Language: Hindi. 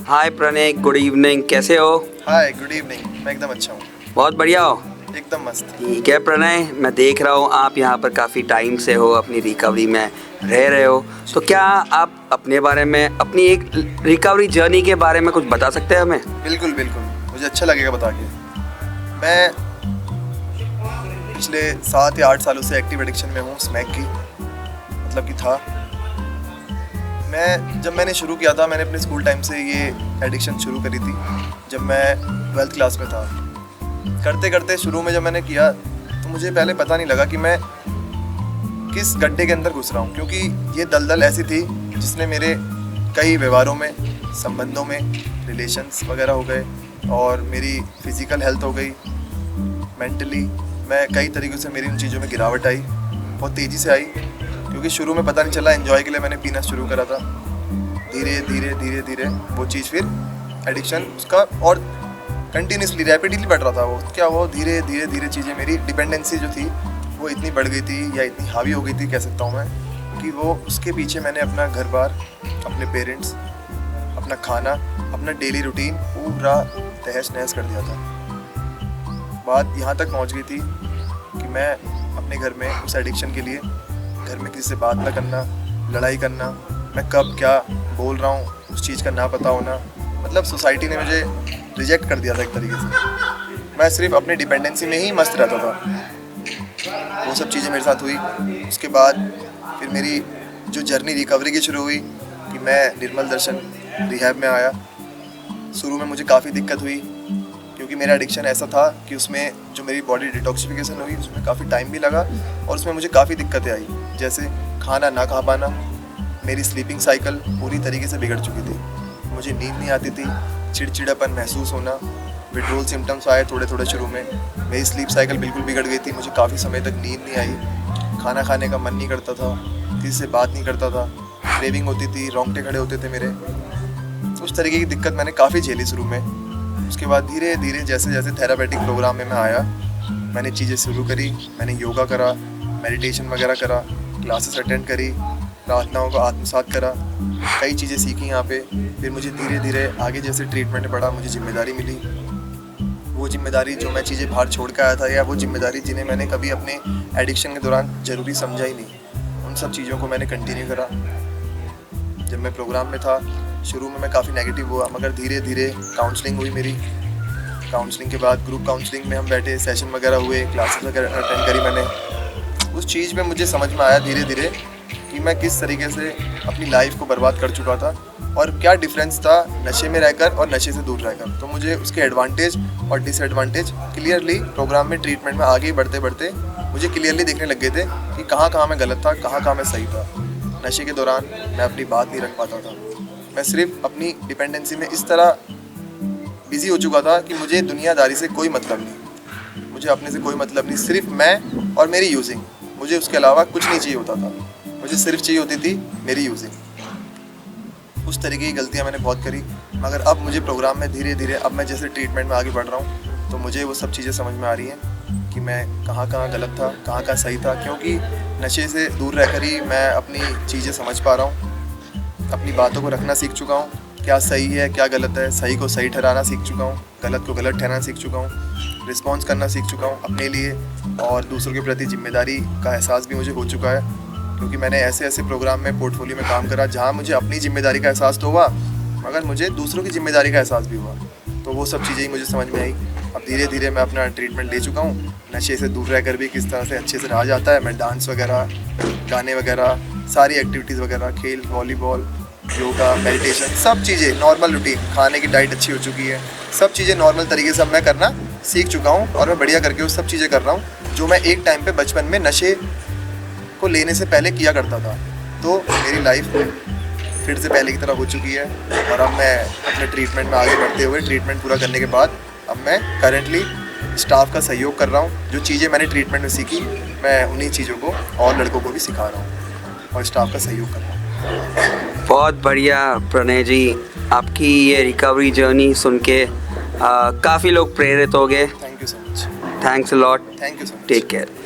हाय प्रणय, गुड इवनिंग, कैसे हो? हाय, गुड इवनिंग। मैं एकदम अच्छा हूँ। बहुत बढ़िया हो? एकदम मस्त। ठीक है प्रणय, मैं देख रहा हूँ आप यहाँ पर काफ़ी टाइम से हो, अपनी रिकवरी में रह रहे हो। तो क्या आप अपने बारे में, अपनी एक रिकवरी जर्नी के बारे में कुछ बता सकते हैं हमें? बिल्कुल बिल्कुल, मुझे अच्छा लगेगा बता के। मैं पिछले 7 या 8 सालों से एक्टिव एडिक्शन में हूँ, स्मैक की। मतलब कि था। जब मैंने शुरू किया था, मैंने अपने स्कूल टाइम से ये एडिक्शन शुरू करी थी, जब मैं 12th क्लास में था। करते करते शुरू में जब मैंने किया तो मुझे पहले पता नहीं लगा कि मैं किस गड्ढे के अंदर घुस रहा हूँ, क्योंकि ये दलदल ऐसी थी जिसने मेरे कई व्यवहारों में, संबंधों में, रिलेशंस वगैरह हो गए, और मेरी फिज़िकल हेल्थ हो गई, मेंटली मैं कई तरीक़ों से, मेरी उन चीज़ों में गिरावट आई, बहुत तेज़ी से आई। क्योंकि शुरू में पता नहीं चला, एंजॉय के लिए मैंने पीना शुरू करा था। धीरे धीरे धीरे धीरे वो चीज़ फिर एडिक्शन उसका और कंटिन्यूसली रैपिडली बढ़ रहा था। वो क्या, वो धीरे धीरे धीरे चीज़ें, मेरी डिपेंडेंसी जो थी वो इतनी बढ़ गई थी, या इतनी हावी हो गई थी कह सकता हूँ मैं, कि वो उसके पीछे मैंने अपना घर बार, अपने पेरेंट्स, अपना खाना, अपना डेली रूटीन पूरा तहस नहस कर दिया था। बात यहाँ तक पहुँच गई थी कि मैं अपने घर में उस एडिक्शन के लिए घर में किसी से बात ना करना, लड़ाई करना, मैं कब क्या बोल रहा हूँ उस चीज़ का ना पता होना, मतलब सोसाइटी ने मुझे रिजेक्ट कर दिया था एक तरीके से। मैं सिर्फ अपनी डिपेंडेंसी में ही मस्त रहता था। वो सब चीज़ें मेरे साथ हुई। उसके बाद फिर मेरी जो जर्नी रिकवरी की शुरू हुई कि मैं निर्मल दर्शन रिहैब में आया। शुरू में मुझे काफ़ी दिक्कत हुई, क्योंकि मेरा एडिक्शन ऐसा था कि उसमें जो मेरी बॉडी डिटॉक्सिफिकेशन हुई, उसमें काफ़ी टाइम भी लगा और उसमें मुझे काफ़ी दिक्कतें आई। जैसे खाना ना खा पाना, मेरी स्लीपिंग साइकिल पूरी तरीके से बिगड़ चुकी थी, मुझे नींद नहीं आती थी, चिड़चिड़ापन महसूस होना, विड्रोल सिम्टम्स आए थोड़े थोड़े शुरू में, मेरी स्लीप साइकिल बिल्कुल बिगड़ गई थी, मुझे काफ़ी समय तक नींद नहीं आई, खाना खाने का मन नहीं करता था, किसी से बात नहीं करता था, क्रेविंग होती थी, रोंगटे खड़े होते थे मेरे। उस तरीके की दिक्कत मैंने काफ़ी झेली शुरू में। उसके बाद धीरे धीरे जैसे जैसे थेरापेटिक प्रोग्राम में मैं आया, मैंने चीज़ें शुरू करी, मैंने योगा करा, मेडिटेशन वगैरह करा, क्लासेस अटेंड करी, प्रार्थनाओं को आत्मसात करा, कई चीज़ें सीखी यहाँ पे। फिर मुझे धीरे धीरे आगे जैसे ट्रीटमेंट बढ़ा, मुझे जिम्मेदारी मिली। वो जिम्मेदारी जो मैं चीज़ें बाहर छोड़ के आया था, या वो जिम्मेदारी जिन्हें मैंने कभी अपने एडिक्शन के दौरान ज़रूरी समझा ही नहीं, उन सब चीज़ों को मैंने कंटिन्यू करा। जब मैं प्रोग्राम में था, शुरू में मैं काफ़ी नेगेटिव हुआ, मगर धीरे धीरे काउंसलिंग हुई मेरी। काउंसलिंग के बाद ग्रुप काउंसलिंग में हम बैठे, सेशन वगैरह हुए, क्लासेस वगैरह अटेंड करी मैंने। उस चीज़ में मुझे समझ में आया धीरे धीरे कि मैं किस तरीके से अपनी लाइफ को बर्बाद कर चुका था, और क्या डिफरेंस था नशे में रहकर और नशे से दूर रहकर। तो मुझे उसके एडवांटेज और डिसएडवांटेज क्लियरली प्रोग्राम में, ट्रीटमेंट में आगे बढ़ते बढ़ते मुझे क्लियरली दिखने लग गए थे कि कहाँ कहाँ मैं गलत था, कहाँ कहाँ मैं सही था। नशे के दौरान मैं अपनी बात नहीं रख पाता था, मैं सिर्फ अपनी डिपेंडेंसी में इस तरह बिज़ी हो चुका था कि मुझे दुनियादारी से कोई मतलब नहीं, मुझे अपने से कोई मतलब नहीं, सिर्फ मैं और मेरी यूजिंग। मुझे उसके अलावा कुछ नहीं चाहिए होता था, मुझे सिर्फ चाहिए होती थी मेरी यूजिंग। उस तरीके की गलतियाँ मैंने बहुत करी, मगर अब मुझे प्रोग्राम में धीरे धीरे, अब मैं जैसे ट्रीटमेंट में आगे बढ़ रहा हूँ, तो मुझे वो सब चीज़ें समझ में आ रही हैं कि मैं कहाँ कहाँ गलत था, कहाँ कहाँ सही था। क्योंकि नशे से दूर रहकर ही मैं अपनी चीज़ें समझ पा रहा हूँ, अपनी बातों को रखना सीख चुका हूँ, क्या सही है क्या गलत है, सही को सही ठहराना सीख चुका हूँ, गलत को गलत ठहराना सीख चुका हूँ, रिस्पॉन्स करना सीख चुका हूँ अपने लिए, और दूसरों के प्रति जिम्मेदारी का एहसास भी मुझे हो चुका है। क्योंकि मैंने ऐसे ऐसे प्रोग्राम में, पोर्टफोलियो में काम करा जहाँ मुझे अपनी जिम्मेदारी का एहसास तो हुआ, मगर मुझे दूसरों की जिम्मेदारी का एहसास भी हुआ। तो वो सब चीज़ें ही मुझे समझ में आई। अब धीरे धीरे मैं अपना ट्रीटमेंट ले चुका हूँ, नशे से दूर रहकर भी किस तरह से अच्छे से रहा जाता है। मैं डांस वगैरह, गाने वगैरह, सारी एक्टिविटीज़ वगैरह, खेल, वॉलीबॉल, योगा, मेडिटेशन, सब चीज़ें नॉर्मल रूटीन, खाने की डाइट अच्छी हो चुकी है, सब चीज़ें नॉर्मल तरीके से अब मैं करना सीख चुका हूँ, और मैं बढ़िया करके वो सब चीज़ें कर रहा हूँ जो मैं एक टाइम पे बचपन में नशे को लेने से पहले किया करता था। तो मेरी लाइफ फिर से पहले की तरह हो चुकी है, और अब मैं अपने ट्रीटमेंट में आगे बढ़ते हुए, ट्रीटमेंट पूरा करने के बाद, अब मैं करेंटली स्टाफ का सहयोग कर रहा हूँ। जो चीज़ें मैंने ट्रीटमेंट में सीखी, मैं उन्हीं चीज़ों को और लड़कों को भी सिखा रहा हूँ और स्टाफ का सहयोग कर रहा हूँ। बहुत बढ़िया प्रणय जी, आपकी ये रिकवरी जर्नी सुन के काफ़ी लोग प्रेरित हो गए। Thank you so much. Thanks a lot. Thank you so much. Take care.